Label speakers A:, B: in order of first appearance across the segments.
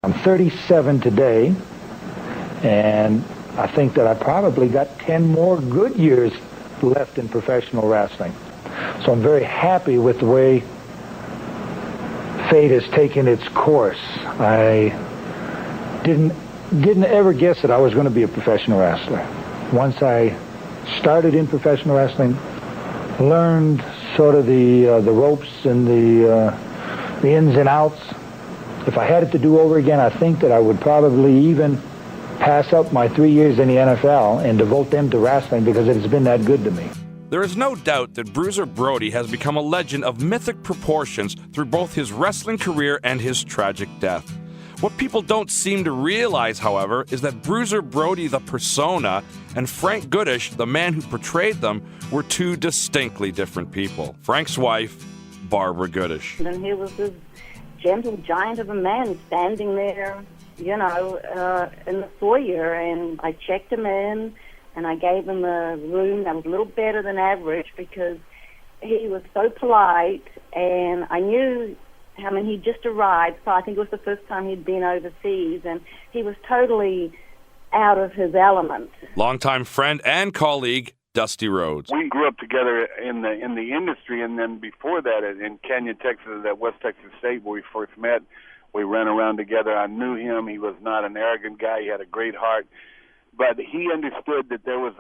A: I'm 37 today, and I think that I probably got 10 more good years left in professional wrestling. So I'm very happy with the way fate has taken its course. I didn't ever guess that I was going to be a professional wrestler. Once I started in professional wrestling, learned sort of the ropes and the ins and outs. If I had it to do over again, I think that I would probably even pass up my 3 years in the NFL and devote them to wrestling because it has been that good to me.
B: There is no doubt that Bruiser Brody has become a legend of mythic proportions through both his wrestling career and his tragic death. What people don't seem to realize, however, is that Bruiser Brody, the persona, and Frank Goodish, the man who portrayed them, were two distinctly different people. Frank's wife, Barbara Goodish.
C: And he was this gentle giant of a man standing there, in the foyer, and I checked him in, and I gave him a room that was a little better than average because he was so polite, and I knew, he just arrived, so I think it was the first time he'd been overseas, and he was totally out of his element.
B: Longtime friend and colleague, Dusty Rhodes.
D: We grew up together in the industry, and then before that in Canyon, Texas, at West Texas State, where we first met. We ran around together. I knew him. He was not an arrogant guy. He had a great heart. But he understood that there was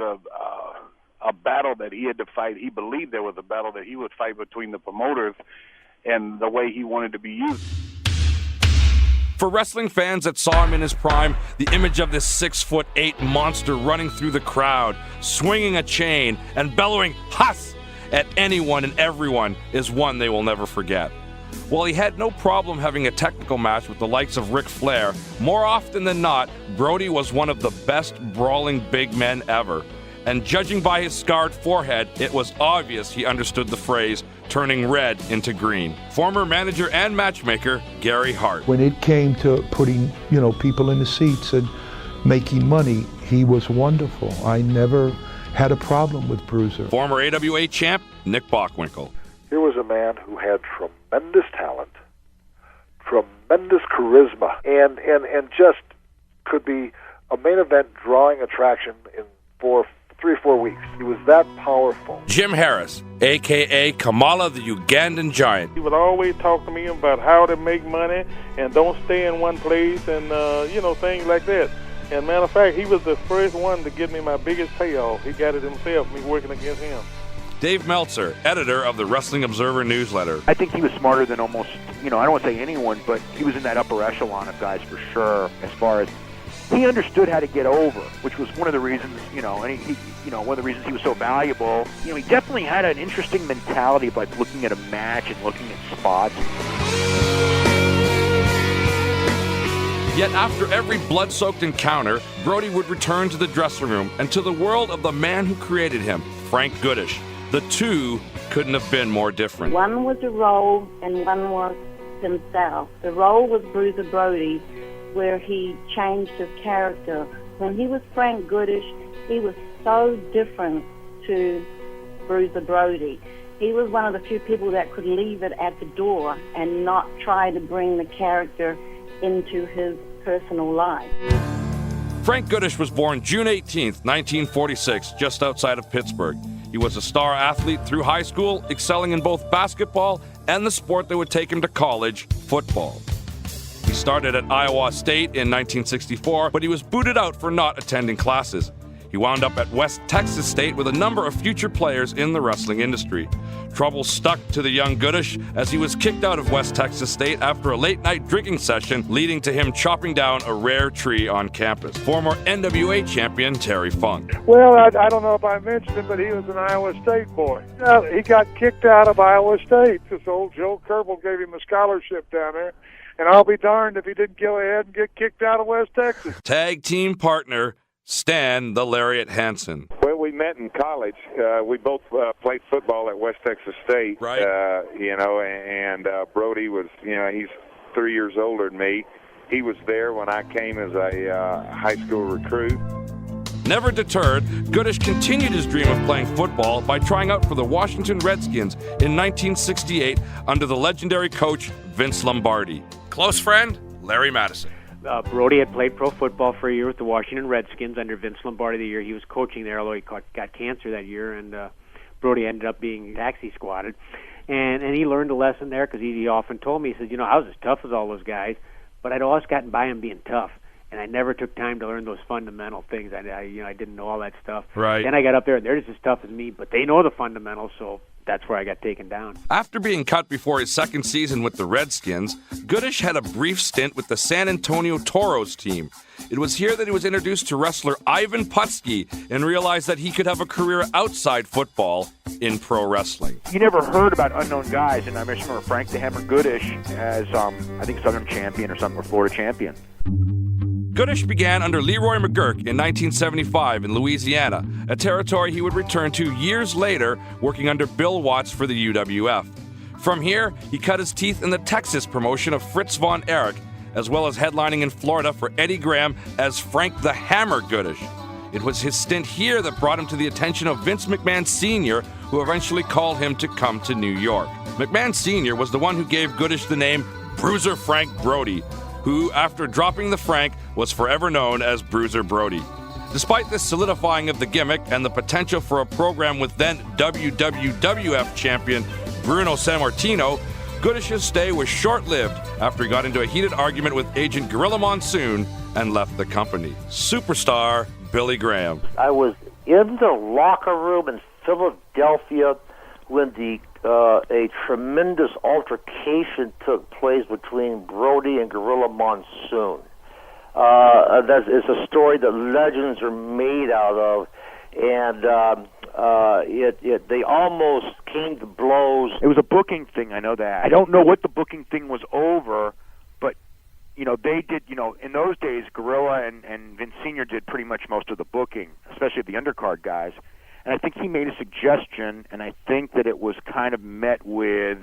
D: a battle that he had to fight. He believed there was a battle that he would fight between the promoters and the way he wanted to be used.
B: For wrestling fans that saw him in his prime, the image of this 6'8" monster running through the crowd, swinging a chain, and bellowing "Huss" at anyone and everyone is one they will never forget. While he had no problem having a technical match with the likes of Ric Flair, more often than not, Brody was one of the best brawling big men ever. And judging by his scarred forehead, it was obvious he understood the phrase, turning red into green. Former manager and matchmaker, Gary Hart.
E: When it came to putting, people in the seats and making money, he was wonderful. I never had a problem with Bruiser.
B: Former AWA champ, Nick Bockwinkel.
F: Here was a man who had tremendous talent, tremendous charisma, and just could be a main event drawing attraction in 3 or 4 weeks. He was that powerful.
B: Jim Harris, a.k.a. Kamala the Ugandan Giant.
G: He would always talk to me about how to make money and don't stay in one place and, things like that. And matter of fact, he was the first one to give me my biggest payoff. He got it himself, me working against him.
B: Dave Meltzer, editor of the Wrestling Observer newsletter.
H: I think he was smarter than almost, I don't want to say anyone, but he was in that upper echelon of guys for sure, as far as he understood how to get over, which was one of the reasons, and he one of the reasons he was so valuable. He definitely had an interesting mentality of like looking at a match and looking at spots.
B: Yet after every blood-soaked encounter, Brody would return to the dressing room and to the world of the man who created him, Frank Goodish. The two couldn't have been more different.
C: One was a role and one was himself. The role was Bruiser Brody, where he changed his character. When he was Frank Goodish, he was so different to Bruiser Brody. He was one of the few people that could leave it at the door and not try to bring the character into his personal life.
B: Frank Goodish was born June 18th, 1946, just outside of Pittsburgh. He was a star athlete through high school, excelling in both basketball and the sport that would take him to college, football. He started at Iowa State in 1964, but he was booted out for not attending classes. He wound up at West Texas State with a number of future players in the wrestling industry. Trouble stuck to the young Goodish as he was kicked out of West Texas State after a late-night drinking session, leading to him chopping down a rare tree on campus. Former NWA champion Terry Funk.
G: Well, I don't know if I mentioned it, but he was an Iowa State boy. He got kicked out of Iowa State. This old Joe Kerbel gave him a scholarship down there. And I'll be darned if he didn't go ahead and get kicked out of West Texas.
B: Tag team partner, Stan the Lariat Hansen.
I: Well, we met in college. We both played football at West Texas State.
B: Right.
I: And Brody was, he's 3 years older than me. He was there when I came as a high school recruit.
B: Never deterred, Goodish continued his dream of playing football by trying out for the Washington Redskins in 1968 under the legendary coach Vince Lombardi. Close friend, Larry Madison.
J: Brody had played pro football for a year with the Washington Redskins under Vince Lombardi the year he was coaching there, although he got cancer that year, and Brody ended up being taxi squatted. And he learned a lesson there because he often told me, he said, I was as tough as all those guys, but I'd always gotten by him being tough. And I never took time to learn those fundamental things. I didn't know all that stuff.
B: Right.
J: Then I got up there, and they're just as tough as me, but they know the fundamentals, so that's where I got taken down.
B: After being cut before his second season with the Redskins, Goodish had a brief stint with the San Antonio Toros team. It was here that he was introduced to wrestler Ivan Putski and realized that he could have a career outside football in pro wrestling.
H: You never heard about unknown guys, and I remember Frank the Hammer Goodish as, I think, Southern champion or something, or Florida champion.
B: Goodish began under Leroy McGurk in 1975 in Louisiana, a territory he would return to years later, working under Bill Watts for the UWF. From here, he cut his teeth in the Texas promotion of Fritz von Erich, as well as headlining in Florida for Eddie Graham as Frank the Hammer Goodish. It was his stint here that brought him to the attention of Vince McMahon Sr., who eventually called him to come to New York. McMahon Sr. was the one who gave Goodish the name Bruiser Frank Brody, who, after dropping the Frank, was forever known as Bruiser Brody. Despite this solidifying of the gimmick and the potential for a program with then WWF champion Bruno Sammartino, Goodish's stay was short-lived after he got into a heated argument with agent Gorilla Monsoon and left the company. Superstar Billy Graham.
K: I was in the locker room in Philadelphia when a tremendous altercation took place between Brody and Gorilla Monsoon. It's a story that legends are made out of, and they almost came to blows.
H: It was a booking thing, I know that. I don't know what the booking thing was over, but, they did, in those days, Gorilla and Vince Sr. did pretty much most of the booking, especially the undercard guys. And I think he made a suggestion, and I think that it was kind of met with,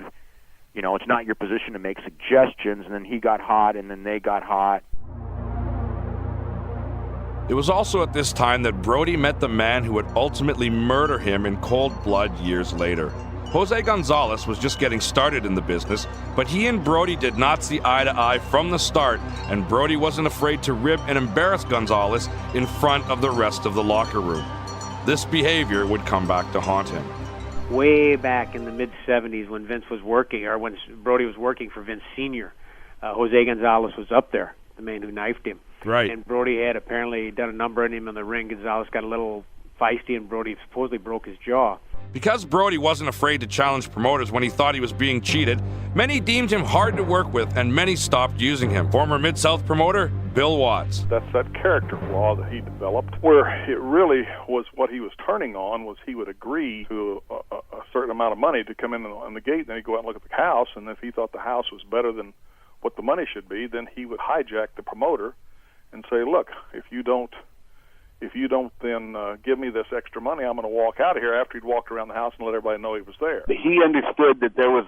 H: it's not your position to make suggestions, and then he got hot, and then they got hot.
B: It was also at this time that Brody met the man who would ultimately murder him in cold blood years later. Jose Gonzalez was just getting started in the business, but he and Brody did not see eye to eye from the start, and Brody wasn't afraid to rib and embarrass Gonzalez in front of the rest of the locker room. This behavior would come back to haunt him.
J: Way back in the mid-'70s when Vince was working, or when Brody was working for Vince Sr., Jose Gonzalez was up there, the man who knifed him.
B: Right.
J: And Brody had apparently done a number on him in the ring. Gonzalez got a little feisty, and Brody supposedly broke his jaw.
B: Because Brody wasn't afraid to challenge promoters when he thought he was being cheated, many deemed him hard to work with, and many stopped using him. Former Mid-South promoter Bill Watts.
G: That's that character flaw that he developed, where it really was what he was turning on was he would agree to a certain amount of money to come in on the gate, and then he'd go out and look at the house, and if he thought the house was better than what the money should be, then he would hijack the promoter and say, look, if you don't then give me this extra money, I'm going to walk out of here, after he'd walked around the house and let everybody know he was there.
D: He understood that there was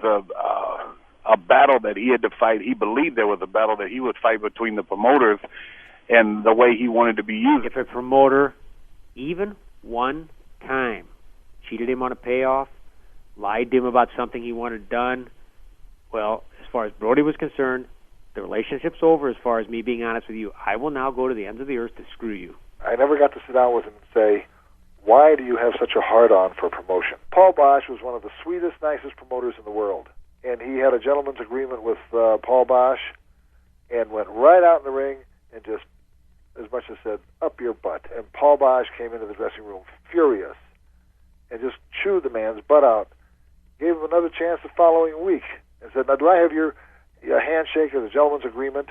D: a battle that he had to fight. He believed there was a battle that he would fight between the promoters and the way he wanted to be used.
J: If a promoter, even one time, cheated him on a payoff, lied to him about something he wanted done, well, as far as Brody was concerned, the relationship's over. As far as me being honest with you, I will now go to the ends of the earth to screw you.
F: I never got to sit down with him and say, why do you have such a hard-on for promotion? Paul Bosch was one of the sweetest, nicest promoters in the world. And he had a gentleman's agreement with Paul Bosch and went right out in the ring and just, as much as said, up your butt. And Paul Bosch came into the dressing room furious and just chewed the man's butt out. Gave him another chance the following week and said, now, do I have your handshake or the gentleman's agreement?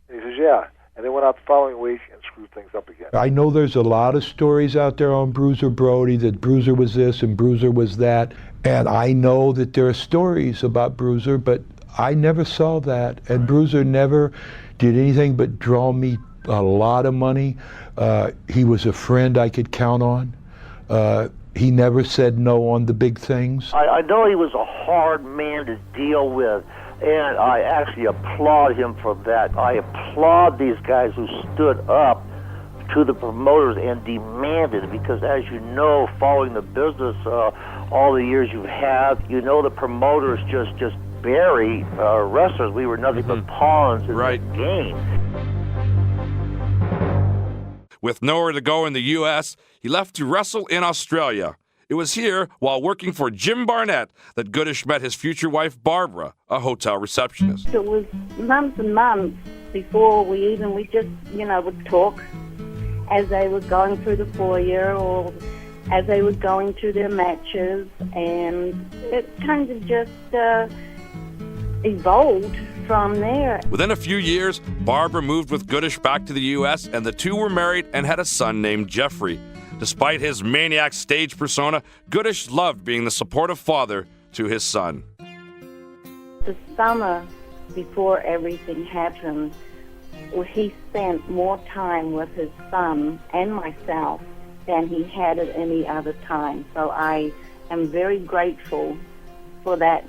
F: And he says, yeah. And they went out the following week and screwed things up again.
E: I know there's a lot of stories out there on Bruiser Brody, that Bruiser was this and Bruiser was that. And I know that there are stories about Bruiser, but I never saw that. And Bruiser never did anything but draw me a lot of money. He was a friend I could count on. He never said no on the big things.
K: I know he was a hard man to deal with, and I actually applaud him for that. I applaud these guys who stood up to the promoters and demanded, because as you know, following the business all the years you've had, you know the promoters just bury wrestlers. We were nothing but pawns in the game.
B: With nowhere to go in the U.S., he left to wrestle in Australia. It was here, while working for Jim Barnett, that Goodish met his future wife, Barbara, a hotel receptionist.
C: It was months and months before we just, would talk as they were going through the foyer or as they were going to their matches, and it kind of just evolved from there.
B: Within a few years, Barbara moved with Goodish back to the U.S., and the two were married and had a son named Jeffrey. Despite his maniac stage persona, Goodish loved being the supportive father to his son.
C: The summer before everything happened, he spent more time with his son and myself than he had at any other time. So I am very grateful for that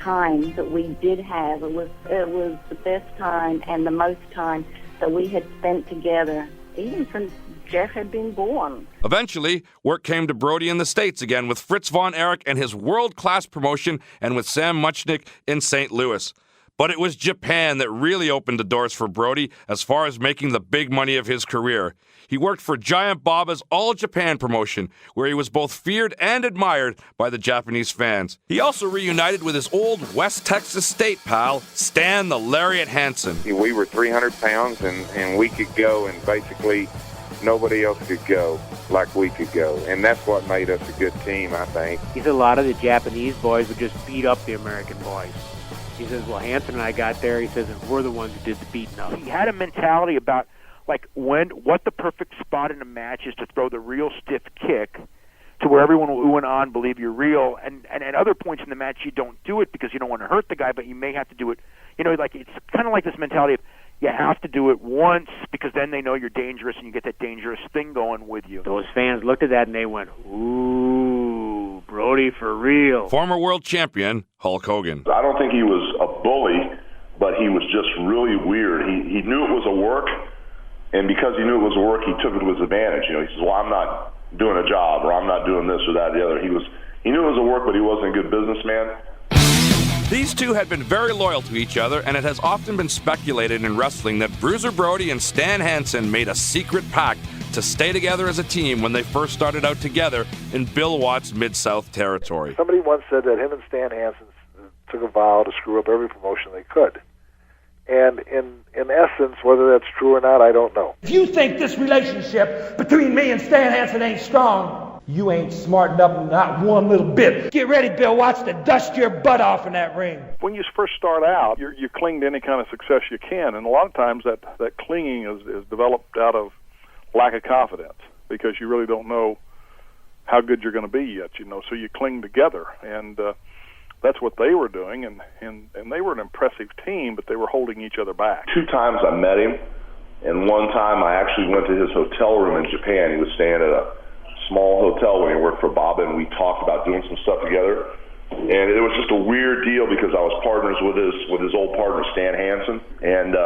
C: time that we did have. It was the best time and the most time that we had spent together, even since Jeff had been born.
B: Eventually, work came to Brody in the States again with Fritz Von Erich and his world-class promotion, and with Sam Muchnick in St. Louis. But it was Japan that really opened the doors for Brody as far as making the big money of his career. He worked for Giant Baba's All Japan promotion, where he was both feared and admired by the Japanese fans. He also reunited with his old West Texas State pal, Stan the Lariat Hansen.
I: We were 300 pounds, and we could go, and basically nobody else could go like we could go. And that's what made us a good team, I think.
J: He said a lot of the Japanese boys would just beat up the American boys. He says, well, Hansen and I got there, he says, and we're the ones who did the beating up.
H: He had a mentality about what the perfect spot in a match is to throw the real stiff kick to where everyone will ooh and ah and believe you're real. And at other points in the match, you don't do it because you don't want to hurt the guy, but you may have to do it. It's kind of like this mentality of you have to do it once because then they know you're dangerous and you get that dangerous thing going with you.
J: Those fans looked at that and they went, ooh, Brody for real.
B: Former world champion Hulk Hogan.
L: I don't think he was a bully, but he was just really weird. He knew it was a work, and because he knew it was a work, he took it to his advantage. He says, well, I'm not doing a job, or I'm not doing this or that or the other. He knew it was a work, but he wasn't a good businessman.
B: These two had been very loyal to each other, and it has often been speculated in wrestling that Bruiser Brody and Stan Hansen made a secret pact to stay together as a team when they first started out together in Bill Watts' Mid-South territory.
F: Somebody once said that him and Stan Hansen took a vow to screw up every promotion they could. And in essence, whether that's true or not, I don't know.
M: If you think this relationship between me and Stan Hansen ain't strong, you ain't smartened up not one little bit. Get ready, Bill Watts, to dust your butt off in that ring.
G: When you first start out, you cling to any kind of success you can, and a lot of times that clinging is developed out of lack of confidence because you really don't know how good you're going to be yet, so you cling together, and that's what they were doing, and they were an impressive team, but they were holding each other back.
L: 2 times I met him, and one time I actually went to his hotel room in Japan. He was staying at a small hotel when he worked for Baba, and we talked about doing some stuff together. And it was just a weird deal because I was partners with his old partner, Stan Hansen. And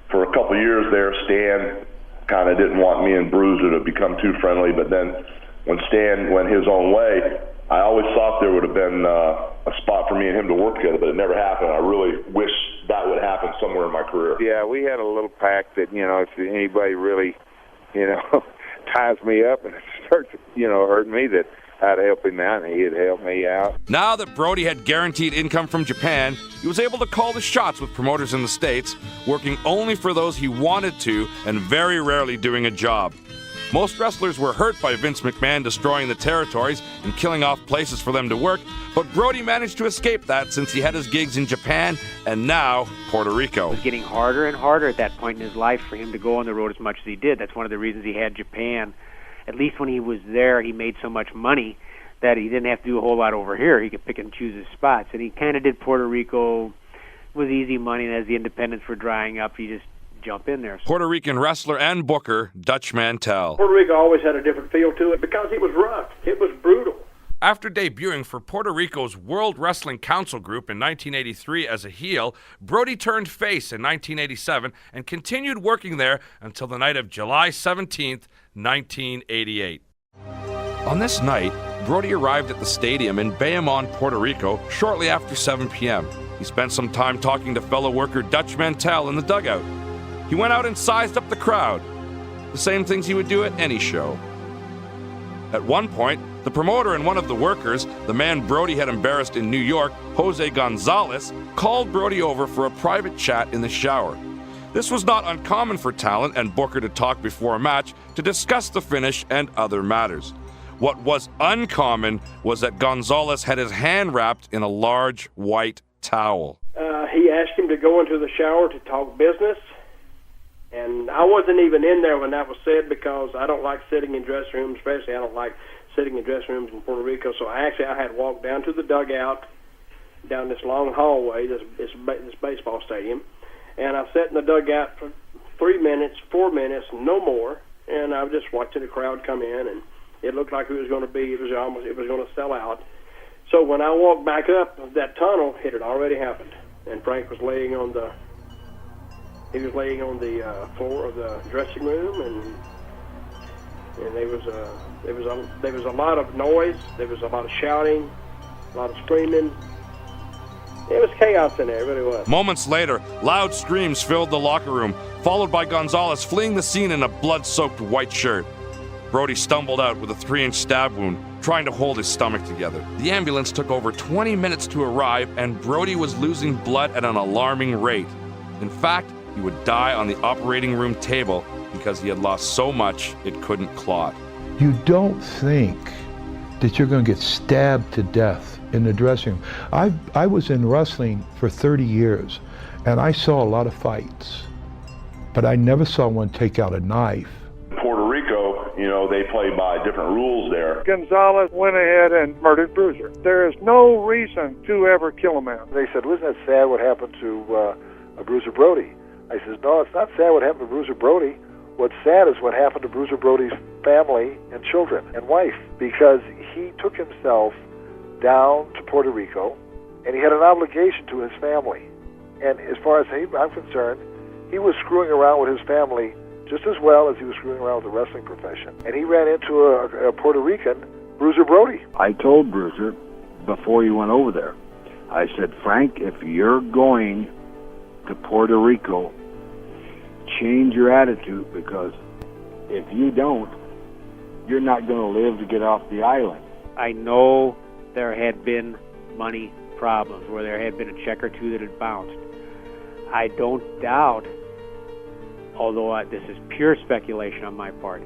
L: for a couple of years there, Stan kind of didn't want me and Bruiser to become too friendly. But then when Stan went his own way, I always thought there would have been a spot for me and him to work together, but it never happened. I really wish that would happen somewhere in my career.
I: Yeah, we had a little pact that, if anybody really, ties me up and starts, hurting me, that I'd help him out and he'd help me out.
B: Now that Brody had guaranteed income from Japan, he was able to call the shots with promoters in the States, working only for those he wanted to and very rarely doing a job. Most wrestlers were hurt by Vince McMahon destroying the territories and killing off places for them to work, but Brody managed to escape that since he had his gigs in Japan and now Puerto Rico.
J: It was getting harder and harder at that point in his life for him to go on the road as much as he did. That's one of the reasons he had Japan. At least when he was there, he made so much money that he didn't have to do a whole lot over here. He could pick and choose his spots. And he kind of did Puerto Rico with easy money, and as the independents were drying up, he just jump in there.
B: Puerto Rican wrestler and booker Dutch Mantell.
N: Puerto Rico always had a different feel to it because it was rough. It was brutal.
B: After debuting for Puerto Rico's World Wrestling Council Group in 1983 as a heel, Brody turned face in 1987 and continued working there until the night of July 17th, 1988. On this night, Brody arrived at the stadium in Bayamon, Puerto Rico shortly after 7 p.m. He spent some time talking to fellow worker Dutch Mantell in the dugout. He went out and sized up the crowd. the same things he would do at any show. At one point, the promoter and one of the workers, the man Brody had embarrassed in New York, Jose Gonzalez, called Brody over for a private chat in the shower. This was not uncommon for talent and Booker to talk before a match to discuss the finish and other matters. What was uncommon was that Gonzalez had his hand wrapped in a large white towel.
N: He asked him to go into the shower to talk business, and I wasn't even in there when that was said because I don't like sitting in dressing rooms, especially I don't like sitting in dressing rooms in Puerto Rico. So I had walked down to the dugout, down this long hallway, this baseball stadium, and I sat in the dugout for 3 minutes, 4 minutes, no more, and I was just watching the crowd come in, and it looked like it was going to sell out. So when I walked back up that tunnel, it had already happened, and Frank was laying on the floor of the dressing room, and there was a lot of noise, there was a lot of shouting, a lot of screaming. It was chaos in there, it really was.
B: Moments later, loud screams filled the locker room, followed by Gonzalez fleeing the scene in a blood-soaked white shirt. Brody stumbled out with a 3-inch stab wound, trying to hold his stomach together. The ambulance took over 20 minutes to arrive, and Brody was losing blood at an alarming rate. In fact, he would die on the operating room table because he had lost so much it couldn't clot.
E: You don't think that you're going to get stabbed to death in the dressing room. I was in wrestling for 30 years, and I saw a lot of fights, but I never saw one take out a knife.
L: Puerto Rico, they play by different rules there.
G: Gonzalez went ahead and murdered Bruiser. There is no reason to ever kill a man.
F: They said, wasn't that sad what happened to Bruiser Brody? I says, no, it's not sad what happened to Bruiser Brody. What's sad is what happened to Bruiser Brody's family and children and wife, because he took himself down to Puerto Rico, and he had an obligation to his family. And as far as I'm concerned, he was screwing around with his family just as well as he was screwing around with the wrestling profession. And he ran into a Puerto Rican, Bruiser Brody.
O: I told Bruiser before he went over there, I said, Frank, if you're going to Puerto Rico, change your attitude, because if you don't, you're not going to live to get off the island.
J: I know there had been money problems where there had been a check or two that had bounced. I don't doubt, although this is pure speculation on my part,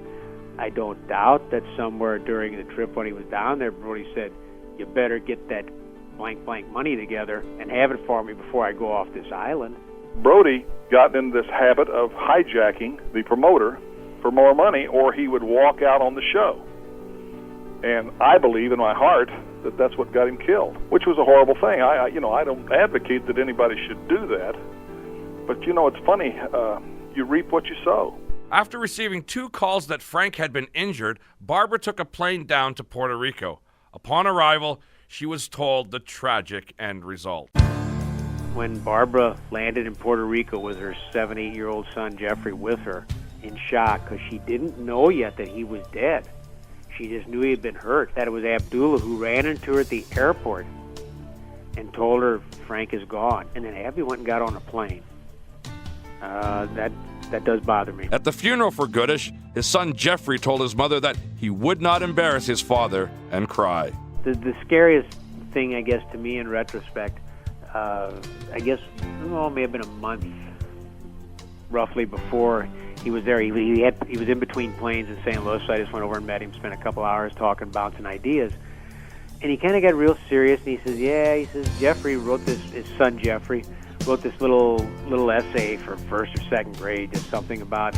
J: I don't doubt that somewhere during the trip when he was down there, Brody said, you better get that blank money together and have it for me before I go off this island.
G: Brody got into this habit of hijacking the promoter for more money, or he would walk out on the show. And I believe in my heart that that's what got him killed, which was a horrible thing. I don't advocate that anybody should do that, but it's funny. You reap what you sow.
B: After receiving 2 calls that Frank had been injured, Barbara took a plane down to Puerto Rico. Upon arrival, she was told the tragic end result.
J: When Barbara landed in Puerto Rico with her 7-8-year-old son Jeffrey with her, in shock, because she didn't know yet that he was dead. She just knew he had been hurt, that it was Abdullah who ran into her at the airport and told her Frank is gone. And then Abby went and got on a plane. That does bother me.
B: At the funeral for Goodish, his son Jeffrey told his mother that he would not embarrass his father and cry.
J: The scariest thing, I guess, to me in retrospect, I guess, it may have been a month roughly before he was there. He was in between planes in St. Louis, so I just went over and met him, spent a couple hours talking, bouncing ideas. And he kind of got real serious, and he says, Jeffrey wrote this, his son Jeffrey, wrote this little essay for first or second grade, just something about,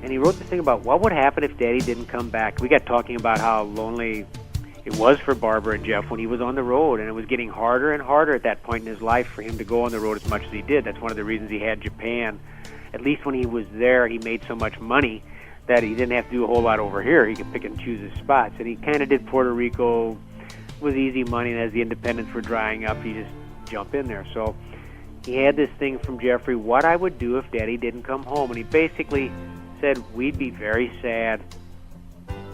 J: and he wrote this thing about what would happen if Daddy didn't come back. We got talking about how lonely it was for Barbara and Jeff when he was on the road, and it was getting harder and harder at that point in his life for him to go on the road as much as he did. That's one of the reasons he had Japan. At least when he was there, he made so much money that he didn't have to do a whole lot over here. He could pick and choose his spots, and he kind of did Puerto Rico with easy money, and as the independents were drying up, he just jumped in there. So he had this thing from Jeffrey, what I would do if Daddy didn't come home, and he basically said, we'd be very sad,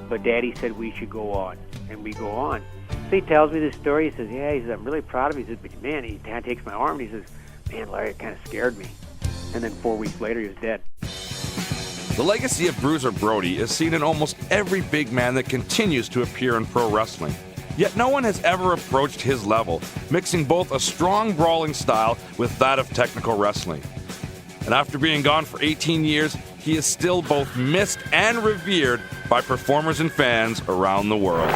J: but Daddy said we should go on, and we go on. So he tells me this story. He says, I'm really proud of him. He says, but man, he takes my arm, and he says, man, Larry, it kind of scared me. And then 4 weeks later, he was dead.
B: The legacy of Bruiser Brody is seen in almost every big man that continues to appear in pro wrestling. Yet no one has ever approached his level, mixing both a strong brawling style with that of technical wrestling. And after being gone for 18 years, he is still both missed and revered by performers and fans around the world.